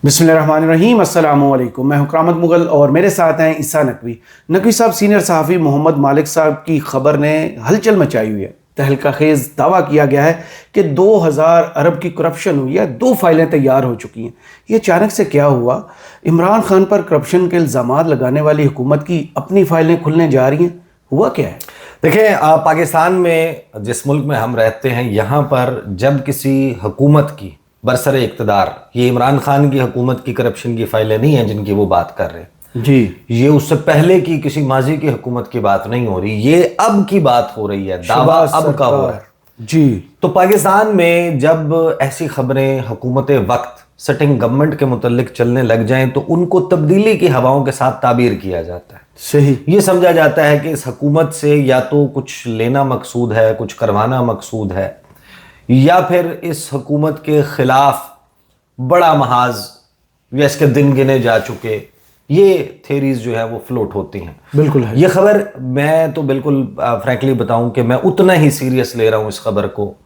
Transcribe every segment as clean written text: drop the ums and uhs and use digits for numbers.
बिस्मिल्लाहिर्रहमानिर्रहीम। अस्सलाम वालेकुम। मैं हूं करामत मुगल और मेरे साथ हैं ईसा नकवी। नकवी साहब सीनियर सहाफ़ी मोहम्मद मालिक साहब की खबर ने हलचल मचाई हुई है। तहलका खेज़ दावा किया गया है कि 2000 अरब की करप्शन हुई है, 2 फाइलें तैयार हो चुकी हैं। ये अचानक से क्या हुआ? इमरान खान पर करप्शन के इल्ज़ामात लगाने वाली हुकूमत की अपनी फाइलें खुलने जा रही हैं, हुआ क्या है? देखें, पाकिस्तान में जिस मुल्क में हम रहते हैं, यहाँ पर जब किसी हुकूमत की बरसर इक़्तिदार, ये इमरान खान की हुकूमत की करप्शन की फाइलें नहीं हैं जिनकी वो बात कर रहे हैं जी, ये उससे पहले की किसी माजी की हुकूमत की बात नहीं हो रही, ये अब की बात हो रही है, दावा अब का हो रहा है जी। तो पाकिस्तान में जब ऐसी खबरें हुकूमत वक्त सिटिंग गवर्नमेंट के मुतल्लिक चलने लग जाएं तो उनको तब्दीली की हवाओं के साथ ताबीर किया जाता है। सही। ये समझा जाता है कि इस हुकूमत से या तो कुछ लेना मकसूद है, कुछ करवाना मकसूद है, या फिर इस हुकूमत के खिलाफ बड़ा महाज या इसके दिन गिने जा चुके, ये थेरीज जो है वो फ्लोट होती हैं। बिल्कुल है। ये खबर मैं तो बिल्कुल फ्रैंकली बताऊं कि मैं उतना ही सीरियस ले रहा हूं इस खबर को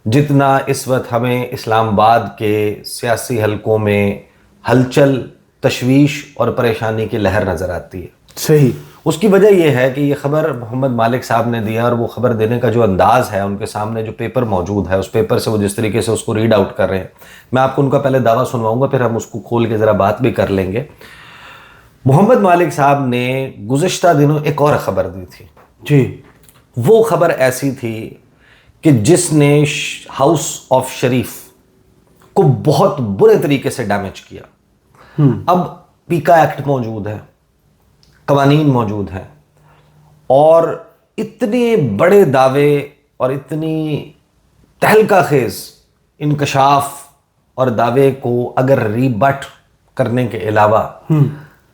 जितना इस वक्त हमें इस्लामाबाद के सियासी हलकों में हलचल, तशवीश और परेशानी की लहर नज़र आती है। सही। उसकी वजह यह है कि ये खबर मोहम्मद मालिक साहब ने दिया और वो खबर देने का जो अंदाज़ है, उनके सामने जो पेपर मौजूद है, उस पेपर से वो जिस तरीके से उसको रीड आउट कर रहे हैं, मैं आपको उनका पहले दावा सुनवाऊंगा, फिर हम उसको खोल के ज़रा बात भी कर लेंगे। मोहम्मद मालिक साहब ने गुज़िश्ता दिनों एक और ख़बर दी थी जी। वो खबर ऐसी थी कि जिसने हाउस ऑफ शरीफ को बहुत बुरे तरीके से डैमेज किया। अब पीका एक्ट मौजूद है, कवानीन मौजूद हैं, और इतने बड़े दावे और इतनी तहलका खेज इंकशाफ और दावे को अगर रीबट करने के अलावा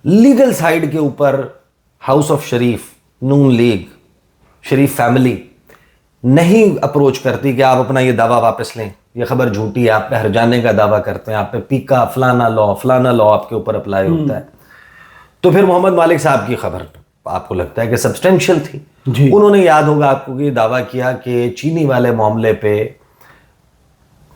लीगल साइड के ऊपर house of Sharif, Noon league, Sharif family नहीं अप्रोच करती कि आप अपना ये दावा वापस लें, ये खबर झूठी है, आप पे हरजाने का दावा करते हैं, आप पे पीका फलाना लॉ आपके ऊपर अप्लाई होता है, तो फिर मोहम्मद मालिक साहब की खबर आपको लगता है कि सब्सटेंशियल थी जी। उन्होंने, याद होगा आपको, कि दावा किया कि चीनी वाले मामले पे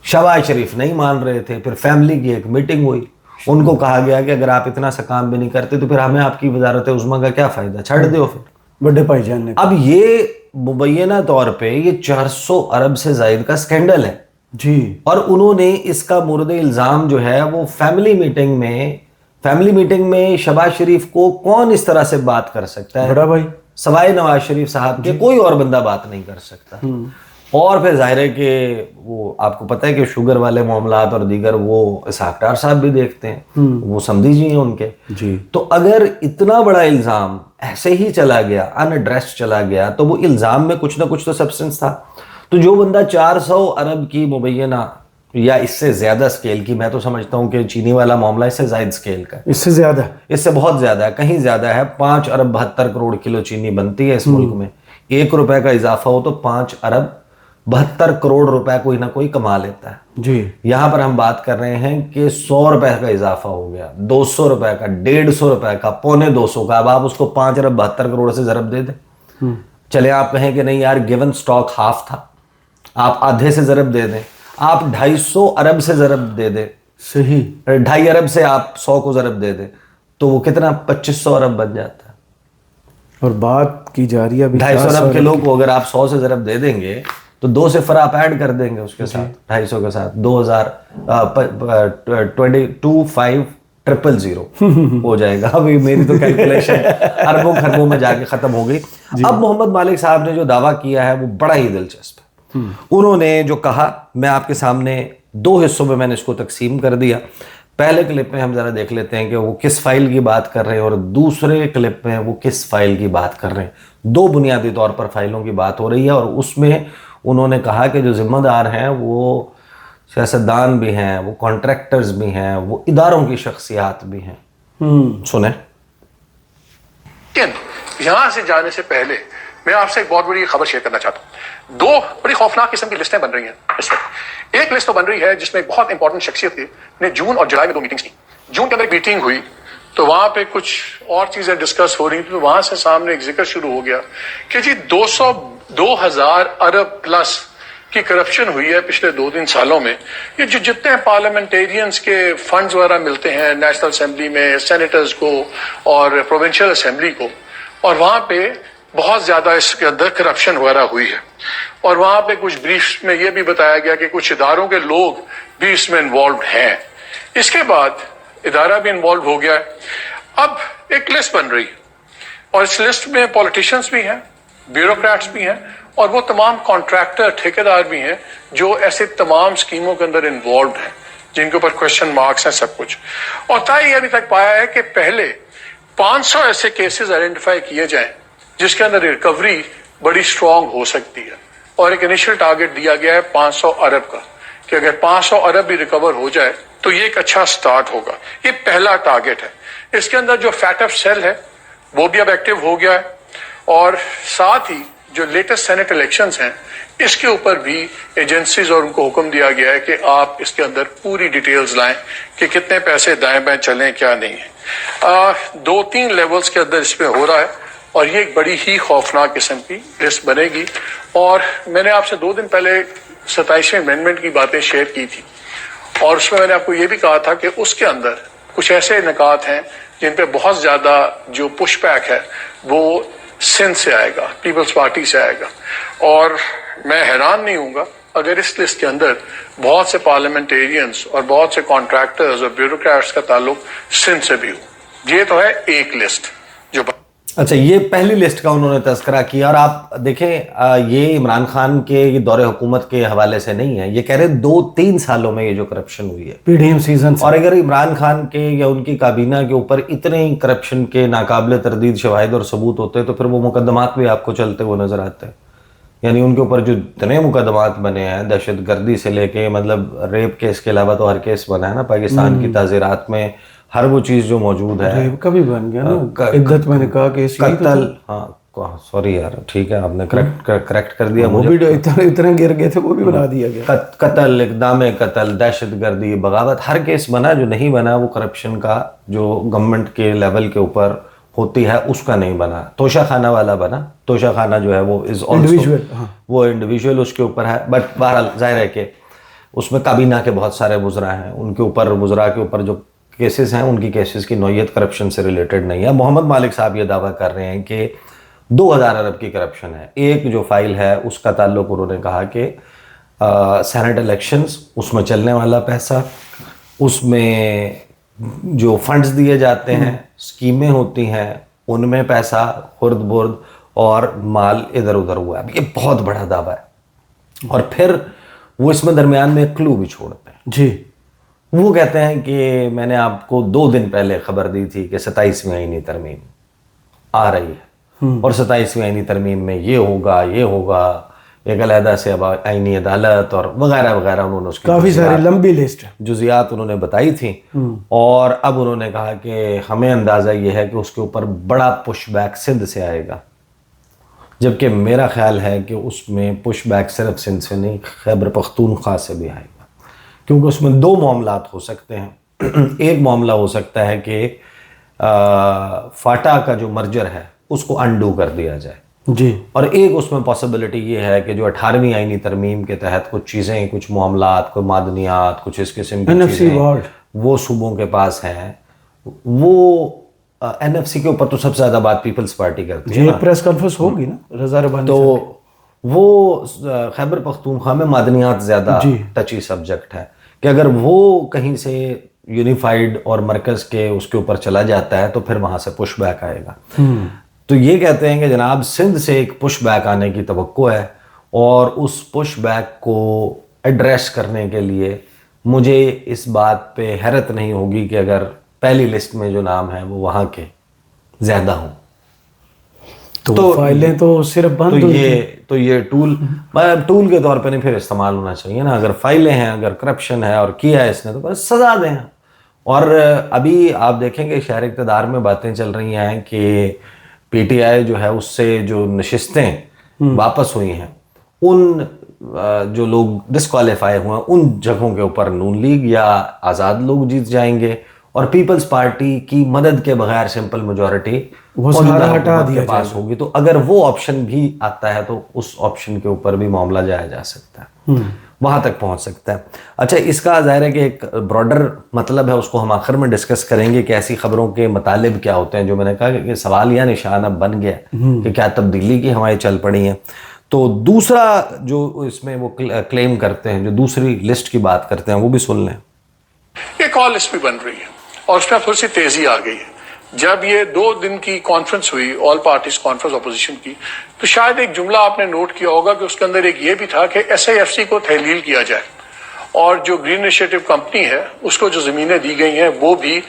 शहबाज शरीफ नहीं मान रहे थे, फिर फैमिली की एक मीटिंग हुई, उनको कहा गया कि अगर आप इतना सा काम भी नहीं करते तो फिर हमें आपकी वजारत उज़्मा का क्या फ़ायदा, छड़ दो फिर। बड़े भाईजान ने अब ये मुबैना तौर पे ये 400 अरब से ज़ायद का स्कैंडल है जी। और उन्होंने इसका मुर्द इल्ज़ाम जो है वो फैमिली मीटिंग में शहबाज शरीफ को कौन इस तरह से बात कर सकता है, बड़ा भाई सवाए नवाज शरीफ साहब के कोई और बंदा बात नहीं कर सकता। और फिर जाहिर है कि वो आपको पता है कि शुगर वाले मामलात और दीगर वो इसहाक डार साहब भी देखते हैं, वो समझी जी हैं उनके जी। तो अगर इतना बड़ा इल्ज़ाम ऐसे ही चला गया, अनएड्रेस्ड चला गया, तो वो इल्ज़ाम में कुछ ना कुछ तो सब्सटेंस था। तो जो बंदा 400 अरब की मुबैना या इससे ज़्यादा स्केल की, मैं तो समझता हूँ कि चीनी वाला मामला इससे ज़ायद स्केल का है, इससे ज़्यादा, इससे बहुत ज़्यादा है, कहीं ज़्यादा है। 5 अरब 72 करोड़ किलो चीनी बनती है इस मुल्क में, 1 रुपए का इजाफा हो तो 5 अरब 72 करोड़ रुपए कोई ना कोई कमा लेता है जी। यहाँ पर हम बात कर रहे हैं कि 100 रुपए का इजाफा हो गया, 200 रुपए का, 150 रुपए का, 250 का, अब आप उसको 5 अरब 72 करोड़ से ज़रब दे दें। चले आप कहें कि नहीं यार गिवन स्टॉक हाफ था, आप आधे से ज़रब दे दें, आप 250 अरब से ज़रब दे दें, सही, 2.5 अरब से आप 100 को ज़रब दे दें, तो वो कितना 2500 अरब बन जाता है। और बात की जा रही है 250 अरब किलो को अगर आप 100 से ज़रब दे देंगे तो 2 सिफर आप ऐड कर देंगे उसके साथ, 250 के साथ 225000 हो जाएगा। अभी मेरी तो कैलकुलेशन अरबों खरबों में जाके खत्म हो गई। अब मोहम्मद मालिक साहब ने जो दावा किया है वो बड़ा ही दिलचस्प है। उन्होंने जो कहा, मैं आपके सामने 2 हिस्सों में मैंने इसको तकसीम कर दिया। पहले क्लिप में हम जरा देख लेते हैं कि वो किस फाइल की बात कर रहे हैं और दूसरे क्लिप में वो किस फाइल की बात कर रहे हैं। 2 बुनियादी तौर पर फाइलों की बात हो रही है और उसमें उन्होंने कहा कि जो जिम्मेदार हैं वो सियासतदान भी हैं, वो कॉन्ट्रैक्टर्स भी हैं, वो इदारों की शख्सियात भी हैं। सुने। यहां से जाने से पहले मैं आपसे एक बहुत बड़ी खबर शेयर करना चाहता हूँ। 2 बड़ी खौफनाक किस्म की लिस्टें बन रही हैं इस वक्त। एक लिस्ट तो बन रही है जिसमें बहुत इंपॉर्टेंट शख्सियत थी ने जून और जुलाई में 2 मीटिंग्स की। जून के अंदर एक मीटिंग हुई तो वहां पे कुछ और चीजें डिस्कस हो रही थी, तो वहां से सामने एक जिक्र शुरू हो गया कि जी 2000 अरब प्लस कि करप्शन हुई है पिछले 2-3 सालों में, ये जो जितने पार्लियामेंटेरियंस के फंड्स वगैरह मिलते हैं नेशनल असेंबली में सेनेटर्स को और प्रोविंशियल असेंबली को, और वहां पे बहुत ज्यादा इसके अंदर करप्शन वगैरह हुई है। और वहां पे कुछ ब्रीफ में ये भी बताया गया कि कुछ इदारों के लोग भी इसमें इन्वॉल्व हैं। इसके बाद इदारा भी इन्वॉल्व हो गया है। अब एक लिस्ट बन रही है और इस लिस्ट में पॉलिटिशियंस भी हैं, ब्यूरोक्रेट्स भी हैं और वो तमाम कॉन्ट्रैक्टर ठेकेदार भी हैं जो ऐसे तमाम स्कीमों के अंदर इन्वॉल्व हैं, जिनके ऊपर क्वेश्चन मार्क्स हैं सब कुछ। और तय अभी तक पाया है कि पहले 500 ऐसे केसेस आइडेंटिफाई किए जाएं जिसके अंदर रिकवरी बड़ी स्ट्रांग हो सकती है, और एक इनिशियल टारगेट दिया गया है 500 अरब का, कि अगर 500 अरब भी रिकवर हो जाए तो ये एक अच्छा स्टार्ट होगा। ये पहला टारगेट है। इसके अंदर जो फैटअप सेल है वो भी अब एक्टिव हो गया है, और साथ ही जो लेटेस्ट सेनेट इलेक्शंस हैं इसके ऊपर भी एजेंसीज और उनको हुक्म दिया गया है कि आप इसके अंदर पूरी डिटेल्स लाएं कि कितने पैसे दाएं बाएं चलें क्या नहीं है। 2-3 लेवल्स के अंदर इसमें हो रहा है और ये एक बड़ी ही खौफनाक किस्म की लिस्ट बनेगी। और मैंने आपसे 2 दिन पहले 27वें अमेंडमेंट की बातें शेयर की थी, और उसमें मैंने आपको ये भी कहा था कि उसके अंदर कुछ ऐसे निकात हैं जिन पे बहुत ज्यादा जो पुश बैक है वो सिंध से आएगा, पीपल्स पार्टी से आएगा। और मैं हैरान नहीं हूँगा अगर इस लिस्ट के अंदर बहुत से पार्लियामेंटेरियंस और बहुत से कॉन्ट्रैक्टर्स और ब्यूरोक्रेट्स का ताल्लुक सिंध से भी हो। ये तो है एक लिस्ट जो अच्छा, ये पहली लिस्ट का उन्होंने तस्करा किया। और आप देखें ये इमरान खान के दौरे हुकूमत के हवाले से नहीं है, ये कह रहे 2-3 सालों में ये जो करप्शन हुई है पीडीएम सीजन से। और अगर इमरान खान के या उनकी काबीना के ऊपर इतने ही करप्शन के नाकाबिले तरदीद शवाहिद और सबूत होते तो फिर वो मुकदमात भी आपको चलते हुए नजर आते हैं। यानी उनके ऊपर जो इतने मुकदमात बने हैं, दहशत गर्दी से लेके मतलब रेप केस के अलावा तो हर केस बना है ना पाकिस्तान की ताज़ीरात में, हर वो चीज जो मौजूद है। रेप का भी बन गया ना, इद्दत मैंने कहा कि कत्ल, हाँ सॉरी यार, ठीक है आपने करेक्ट कर दिया मुझे। वो भी इतने गिर गए थे, वो भी बना दिया गया। कत्ल, इक़दाम कत्ल, दहशत गर्दी, बगावत, हर केस बना। जो नहीं बना वो करप्शन का जो गवर्नमेंट के लेवल के ऊपर होती है उसका नहीं बना। तोशा खाना वाला बना। तोशा खाना जो है वो इज इंडिविजुअल, वो इंडिविजुअल उसके ऊपर है। बट बहरहाल जाहिर है कि उसमें काबीना के बहुत सारे वुज़रा हैं, उनके ऊपर वुज़रा के ऊपर जो केसेस हैं उनकी केसेस की नौयत करप्शन से रिलेटेड नहीं है। मोहम्मद मालिक साहब ये दावा कर रहे हैं कि 2000 अरब की करप्शन है। एक जो फाइल है उसका ताल्लुक उन्होंने कहा कि सेनेट इलेक्शंस, उसमें चलने वाला पैसा, उसमें जो फंड्स दिए जाते हैं, स्कीमें होती हैं, उनमें पैसा खुर्द बुर्द और माल इधर उधर हुआ है। ये बहुत बड़ा दावा है। और फिर वो इसमें दरमियान में एक क्लू भी छोड़ते हैं जी। वो कहते हैं कि मैंने आपको 2 दिन पहले खबर दी थी कि 27वीं आईनी तरमीम आ रही है और 27वीं आईनी तरमीम में ये होगा, ये होगा, एक अलहदा से अब आईनी अदालत और वगैरह वगैरह। उन्होंने उसकी काफ़ी सारी लंबी लिस्ट जुजियात उन्होंने बताई थी। और अब उन्होंने कहा कि हमें अंदाज़ा ये है कि उसके ऊपर बड़ा पुश बैक सिंध से आएगा, जबकि मेरा ख्याल है कि उसमें पुश बैक सिर्फ सिंध से नहीं, खैबर पख्तूनख्वा से भी आएगा, क्योंकि उसमें 2 मामलात हो सकते हैं। एक मामला हो सकता है कि फाटा का जो मर्जर है उसको अनडू कर दिया जाए जी, और एक उसमें पॉसिबिलिटी ये है कि जो 18वीं आईनी तरमीम के तहत कुछ चीज़ें, कुछ मामलात, कुछ मादनियात, कुछ इस किस्म की चीज़ें वो सूबों के पास हैं, वो एनएफसी के ऊपर तो सबसे ज़्यादा बात पीपल्स पार्टी करती है। प्रेस कॉन्फ्रेंस होगी ना रज़ा रबानी, तो वो खैबर पख्तूनख्वा में मादनियात ज़्यादा टची सब्जेक्ट है कि अगर वो कहीं से यूनिफाइड और मरकज़ के उसके ऊपर चला जाता है तो फिर वहाँ से पुश बैक आएगा। तो ये कहते हैं कि जनाब सिंध से एक पुश बैक आने की तवक्को है, और उस पुश बैक को एड्रेस करने के लिए मुझे इस बात पे हैरत नहीं होगी कि अगर पहली लिस्ट में जो नाम है वो वहाँ के ज़्यादा हों। तो फाइलें तो सिर्फ बंद तो ये टूल टूल के तौर पे नहीं फिर इस्तेमाल होना चाहिए ना। अगर फाइलें हैं, अगर करप्शन है और किया है इसने, तो बस सजा दें। और अभी आप देखेंगे शहर इक़्तिदार में बातें चल रही हैं कि पीटीआई जो है उससे जो नशिस्तें वापस हुई हैं, उन जो लोग डिस्क्वालीफाई हुए हैं उन जगहों के ऊपर नून लीग या आज़ाद लोग जीत जाएंगे, और पीपल्स पार्टी की मदद के बगैर सिंपल मेजॉरिटी वो सारा हटा दिया पास होगी। तो अगर वो ऑप्शन भी आता है तो उस ऑप्शन के ऊपर भी मामला जाया जा सकता है। وہاں تک پہنچ سکتا ہے. اچھا اس کا ظاہر ہے کہ ایک براڈر مطلب ہے, اس کو ہم آخر میں ڈسکس کریں گے کہ ایسی خبروں کے مطالب کیا ہوتے ہیں. جو میں نے کہا کہ سوال یا نشان اب بن گیا کہ کیا تبدیلی کی ہوائیں چل پڑی ہیں. تو دوسرا جو اس میں وہ کلیم کرتے ہیں, جو دوسری لسٹ کی بات کرتے ہیں, وہ بھی سن لیں. ایک اور لسٹ بھی بن رہی ہے اور اس میں تھوڑی سی تیزی آ گئی ہے. جب یہ 2 دن کی کانفرنس ہوئی, آل پارٹیز کانفرنس اپوزیشن کی, تو شاید ایک جملہ آپ نے نوٹ کیا ہوگا کہ اس کے اندر ایک یہ بھی تھا کہ SIFC کو تحلیل کیا جائے اور جو گرین انیشیٹو کمپنی ہے اس کو جو زمینیں دی گئی ہیں وہ بھی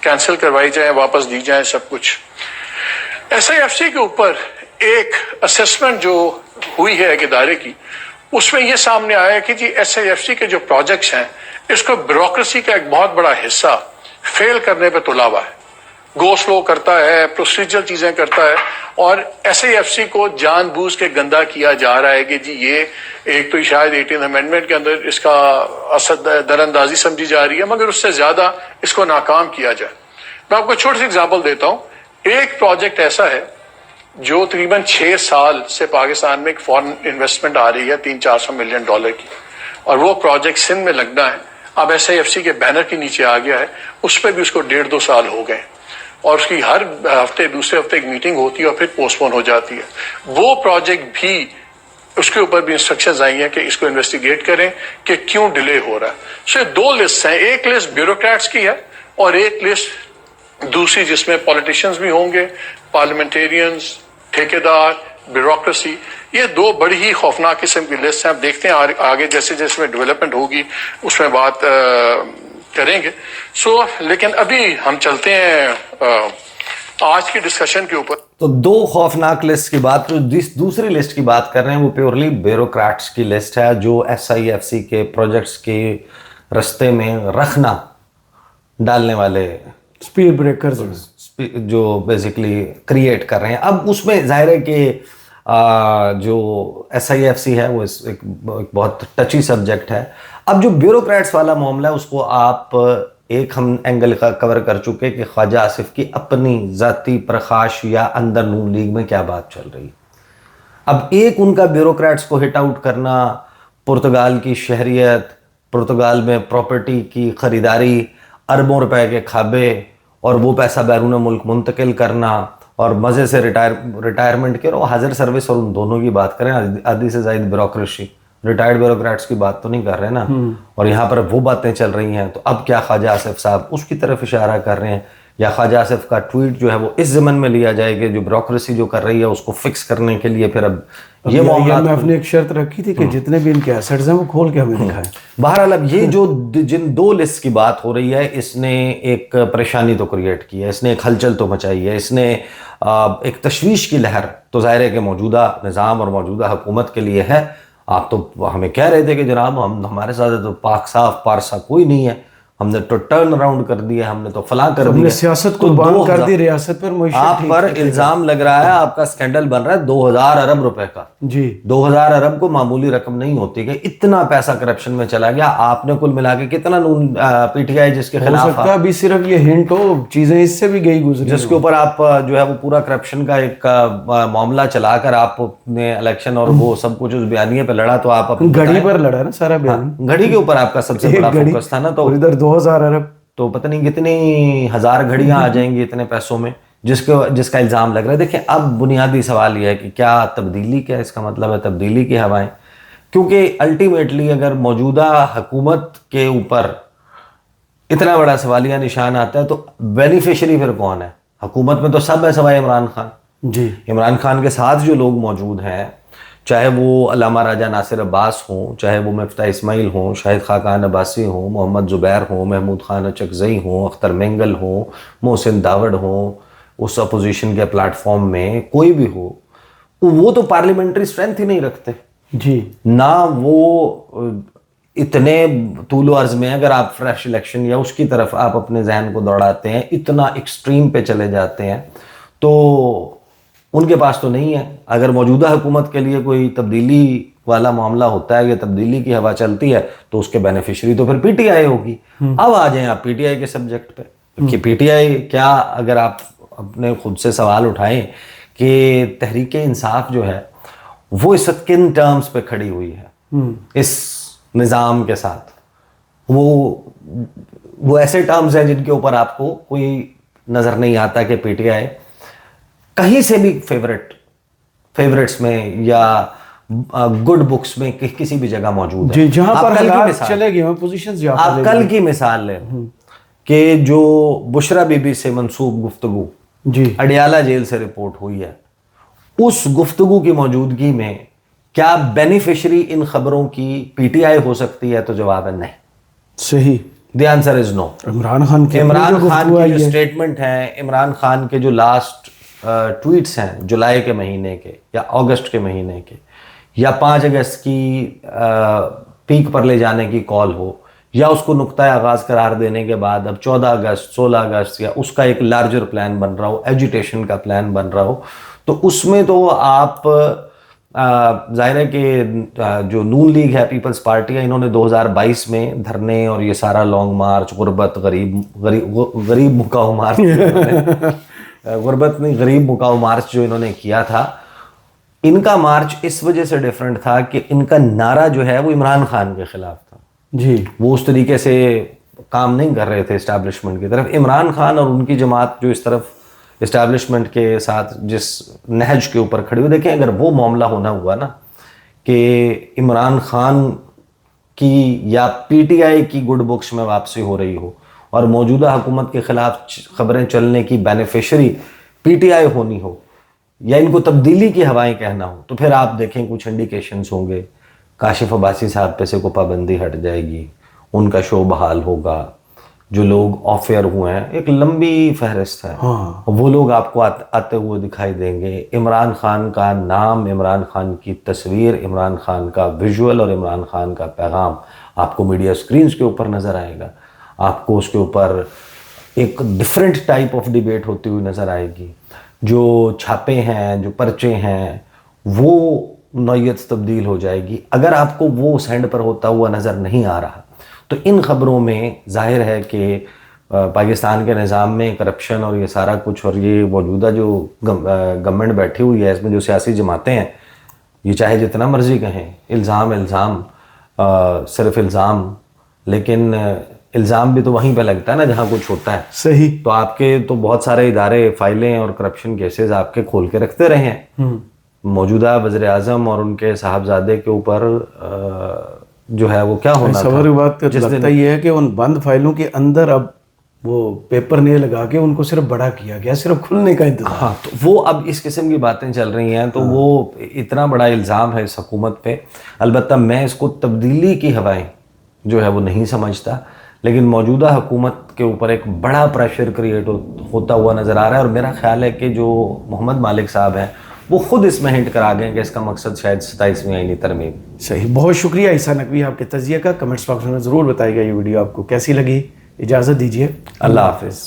کینسل کروائی جائیں, واپس دی جائیں سب کچھ. SIFC کے اوپر ایک اسیسمنٹ جو ہوئی ہے ایک ادارے کی, اس میں یہ سامنے آیا کہ جی SIFC کے جو پروجیکٹس ہیں اس کو بیوروکریسی کا ایک بہت بڑا حصہ فیل کرنے پہ تلا ہوا ہے. گو سلو کرتا ہے, پروسیجرل چیزیں کرتا ہے, اور SIFC کو جان بوجھ کے گندا کیا جا رہا ہے کہ جی یہ ایک تو شاید 18 امینڈمنٹ کے اندر اس کا اثر در اندازی سمجھی جا رہی ہے, مگر اس سے زیادہ اس کو ناکام کیا جائے. میں آپ کو چھوٹی سی اگزامپل دیتا ہوں. ایک پروجیکٹ ایسا ہے جو تقریباً 6 سال سے پاکستان میں ایک فارن انویسٹمنٹ آ رہی ہے $300-400 ملین کی, اور وہ پروجیکٹ سندھ میں لگنا ہے. اب SIFC کے بینر کے نیچے آ گیا ہے, اس پہ بھی اس کو 1.5-2 سال ہو گئے, اور اس کی ہر ہفتے دوسرے ہفتے ایک میٹنگ ہوتی ہے اور پھر پوسٹ پون ہو جاتی ہے. وہ پروجیکٹ بھی اس کے اوپر بھی انسٹرکشنز آئی ہیں کہ اس کو انویسٹیگیٹ کریں کہ کیوں ڈیلے ہو رہا ہے. سو 2 لسٹ ہیں, ایک لسٹ بیوروکریٹس کی ہے اور ایک لسٹ دوسری جس میں پولیٹیشینز بھی ہوں گے, پارلیمنٹیرینز, ٹھیکیدار, بیوروکریسی. یہ 2 بڑی ہی خوفناک قسم کی لسٹ ہیں. اب دیکھتے ہیں آگے جیسے جیسے میں ڈیولپمنٹ ہوگی اس میں بات کریں گے. لیکن ابھی ہم چلتے ہیں آج کی ڈسکشن کے اوپر. تو 2 خوفناک لسٹ کی بات, جو دوسری لسٹ کی بات کر رہے ہیں وہ پیورلی بیوروکریٹس کی لسٹ ہے, جو SIFC کے پروجیکٹس کے رستے میں رخنا ڈالنے والے اسپیڈ بریکرز جو بیسیکلی کریٹ کر رہے ہیں. اب اس میں ظاہر ہے کہ جو SIFC ہے وہ ایک بہت ٹچی سبجیکٹ ہے. اب جو بیوروکریٹس والا معاملہ ہے اس کو آپ ایک ہم اینگل کا کور کر چکے کہ خواجہ آصف کی اپنی ذاتی پرخاش یا اندر نون لیگ میں کیا بات چل رہی. اب ایک ان کا بیوروکریٹس کو ہٹ آؤٹ کرنا, پرتگال کی شہریت, پرتگال میں پراپرٹی کی خریداری, اربوں روپے کے کھابے اور وہ پیسہ بیرون ملک منتقل کرنا, اور مزے سے ریٹائرمنٹ کے, اور حاضر سروس اور ان دونوں کی بات کریں, آدھی سے زائد بیوروکریسی, ریٹائرڈ بیوروکریٹس کی بات تو نہیں کر رہے نا, اور یہاں پر وہ باتیں چل رہی ہیں. تو اب کیا خواجہ آصف صاحب اس کی طرف اشارہ کر رہے ہیں, یا خواجہ آصف کا ٹویٹ جو ہے وہ اس ضمن میں لیا جائے کہ جو بیوروکریسی جو کر رہی ہے اس کو فکس کرنے کے لیے پھر اب یہ معاملات. میں اپنے ایک شرط رکھی تھی کہ جتنے بھی ان کے ایسٹس ہیں وہ کھول کے ہمیں دکھائیں. بہرحال اب یہ جو جن 2 لسٹ کی بات ہو رہی ہے اس نے ایک پریشانی تو کریٹ کی ہے, اس نے ایک ہلچل تو مچائی ہے, اس نے ایک تشویش کی لہر تو ظاہر ہے کہ موجودہ نظام اور موجودہ حکومت کے لیے ہے. آپ تو ہمیں کہہ رہے تھے کہ جناب ہمارے ساتھ تو پاک صاف پارسا کوئی نہیں ہے, ہم نے تو ٹرن اراؤنڈ کر دیا, ہم نے تو فلاں کر دیا, سیاست کو بند کر دی, ریاست پر آپ پر الزام لگ رہا ہے, آپ کا سکینڈل بن رہا ہے 2000 ارب روپے کا. جی 2000 ارب کو معمولی رقم نہیں ہوتی کہ اتنا پیسہ کرپشن میں چلا گیا. آپ نے کل ملا کے کتنا نون PTI جس کے خلاف, ہو سکتا ہے ابھی صرف یہ ہنٹ ہو, چیزیں اس سے بھی گئی گزری, جس کے اوپر آپ جو ہے وہ پورا کرپشن کا ایک معاملہ چلا کر آپ نے الیکشن اور وہ سب کچھ اس بیانیے پہ لڑا, تو آپ گھڑی پر لڑا نا سارا بیان, گھڑی کے اوپر آپ کا سب سے بڑا فوکس تھا نا. تو ادھر 2000 ارب, تو پتہ نہیں کتنی ہزار گھڑیاں آ جائیں گی اتنے پیسوں میں, جس کا الزام لگ رہا ہے. دیکھیں اب بنیادی سوال یہ ہے کہ کیا تبدیلی, کیا اس کا مطلب ہے تبدیلی کی ہوائیں, کیونکہ الٹیمیٹلی اگر موجودہ حکومت کے اوپر اتنا بڑا سوالیہ نشان آتا ہے تو بینیفیشری پھر کون ہے؟ حکومت میں تو سب ہے سوائے عمران خان. جی عمران خان کے ساتھ جو لوگ موجود ہیں, چاہے وہ علامہ راجہ ناصر عباس ہوں, چاہے وہ مفتاح اسماعیل ہوں, شاہد خاقان عباسی ہوں, محمد زبیر ہوں, محمود خان اچکزئی ہوں, اختر مینگل ہوں, محسن داوڑ ہوں, اس اپوزیشن کے پلیٹ فارم میں کوئی بھی ہو, وہ تو پارلیمنٹری اسٹرینتھ ہی نہیں رکھتے. جی نہ وہ اتنے طول و عرض میں اگر آپ فریش الیکشن یا اس کی طرف آپ اپنے ذہن کو دوڑاتے ہیں, اتنا ایکسٹریم پہ چلے جاتے ہیں, تو ان کے پاس تو نہیں ہے. اگر موجودہ حکومت کے لیے کوئی تبدیلی والا معاملہ ہوتا ہے یا تبدیلی کی ہوا چلتی ہے تو اس کے بینیفیشری تو پھر PTI ہوگی. اب آ جائیں آپ PTI کے سبجیکٹ پہ کہ PTI کیا, اگر آپ اپنے خود سے سوال اٹھائیں کہ تحریک انصاف جو ہے وہ اس وقت کن ٹرمز پہ کھڑی ہوئی ہے, اس نظام کے ساتھ. وہ ایسے ٹرمز ہیں جن کے اوپر آپ کو کوئی نظر نہیں آتا کہ پی ٹی آئی کہیں سے بھی فیوریٹس میں یا گڈ بکس میں کسی بھی جگہ موجود ہے. جی جہاں پر حالات چلے گئے پوزیشنز آپ کل کی مثال لیں کہ جو بشرا بی بی سے منسوب گفتگو جی اڈیالہ جیل سے رپورٹ ہوئی ہے, اس گفتگو کی موجودگی میں کیا بینیفیشری ان خبروں کی پی ٹی آئی ہو سکتی ہے؟ تو جواب ہے نہیں. صحیح. دی آنسر از نو. عمران خان کی جو اسٹیٹمنٹ ہیں, عمران خان کے جو لاسٹ ٹویٹس ہیں جولائی کے مہینے کے یا اگست کے مہینے کے یا 5 اگست کی پیک پر لے جانے کی کال ہو یا اس کو نقطۂ آغاز قرار دینے کے بعد اب 14 اگست 16 اگست یا اس کا ایک لارجر پلان بن رہا ہو, ایجوٹیشن کا پلان بن رہا ہو, تو اس میں تو آپ ظاہر ہے کہ جو نون لیگ ہے, پیپلز پارٹی ہے, انہوں نے 2022 میں دھرنے اور یہ سارا لانگ مارچ, غریب مکاؤ مارچ غربت نہیں غریب مکاؤ مارچ جو انہوں نے کیا تھا, ان کا مارچ اس وجہ سے ڈیفرنٹ تھا کہ ان کا نعرہ جو ہے وہ عمران خان کے خلاف تھا. جی وہ اس طریقے سے کام نہیں کر رہے تھے اسٹیبلشمنٹ کی طرف. عمران خان اور ان کی جماعت جو اس طرف اسٹیبلشمنٹ کے ساتھ جس نہج کے اوپر کھڑی ہوئی, دیکھیں اگر وہ معاملہ ہونا ہوا نا کہ عمران خان کی یا پی ٹی آئی کی گڈ بکس میں واپسی ہو رہی ہو اور موجودہ حکومت کے خلاف خبریں چلنے کی بینیفیشری پی ٹی آئی ہونی ہو یا ان کو تبدیلی کی ہوائیں کہنا ہو, تو پھر آپ دیکھیں کچھ انڈیکیشنز ہوں گے. کاشف عباسی صاحب پہ سے کو پابندی ہٹ جائے گی, ان کا شو بحال ہوگا, جو لوگ آف ایئر ہوئے ہیں ایک لمبی فہرست ہے, وہ لوگ آپ کو آتے ہوئے دکھائی دیں گے. عمران خان کا نام, عمران خان کی تصویر, عمران خان کا ویژول اور عمران خان کا پیغام آپ کو میڈیا سکرینز کے اوپر نظر آئے گا. آپ کو اس کے اوپر ایک ڈفرینٹ ٹائپ آف ڈیبیٹ ہوتی ہوئی نظر آئے گی. جو چھاپے ہیں, جو پرچے ہیں, وہ نوعیت تبدیل ہو جائے گی. اگر آپ کو وہ اس ہینڈ پر ہوتا ہوا نظر نہیں آ رہا تو ان خبروں میں ظاہر ہے کہ پاکستان کے نظام میں کرپشن اور یہ سارا کچھ اور یہ موجودہ جو گورنمنٹ بیٹھی ہوئی ہے اس میں جو سیاسی جماعتیں ہیں, یہ چاہے جتنا مرضی کہیں الزام صرف الزام, لیکن الزام بھی تو وہیں پہ لگتا ہے نا جہاں کچھ ہوتا ہے. صحیح. تو آپ کے تو بہت سارے ادارے فائلیں اور کرپشن کیسز آپ کے کھول کے رکھتے رہے ہیں. موجودہ وزیر اعظم اور ان کے صاحبزادے کے اوپر جو ہے وہ کیا ہونا صبر کی بات لگتا یہ ہے کہ ان بند فائلوں کے اندر اب وہ پیپر نہیں لگا کے ان کو صرف بڑا کیا گیا, صرف کھلنے کا انتظار. ہاں, تو وہ اب اس قسم کی باتیں چل رہی ہیں, تو وہ اتنا بڑا الزام ہے اس حکومت پہ. البتہ میں اس کو تبدیلی کی ہوائیں جو ہے وہ نہیں سمجھتا, لیکن موجودہ حکومت کے اوپر ایک بڑا پریشر کریٹ ہوتا ہوا نظر آ رہا ہے. اور میرا خیال ہے کہ جو محمد مالک صاحب ہیں وہ خود اس میں ہنٹ کرا گئے کہ اس کا مقصد شاید 27ویں آئینی ترمیم. صحیح. بہت شکریہ عیسیٰ نقوی آپ کے تجزیے کا. کمنٹس باکس میں ضرور بتائیے گا یہ ویڈیو آپ کو کیسی لگی. اجازت دیجیے, اللہ حافظ.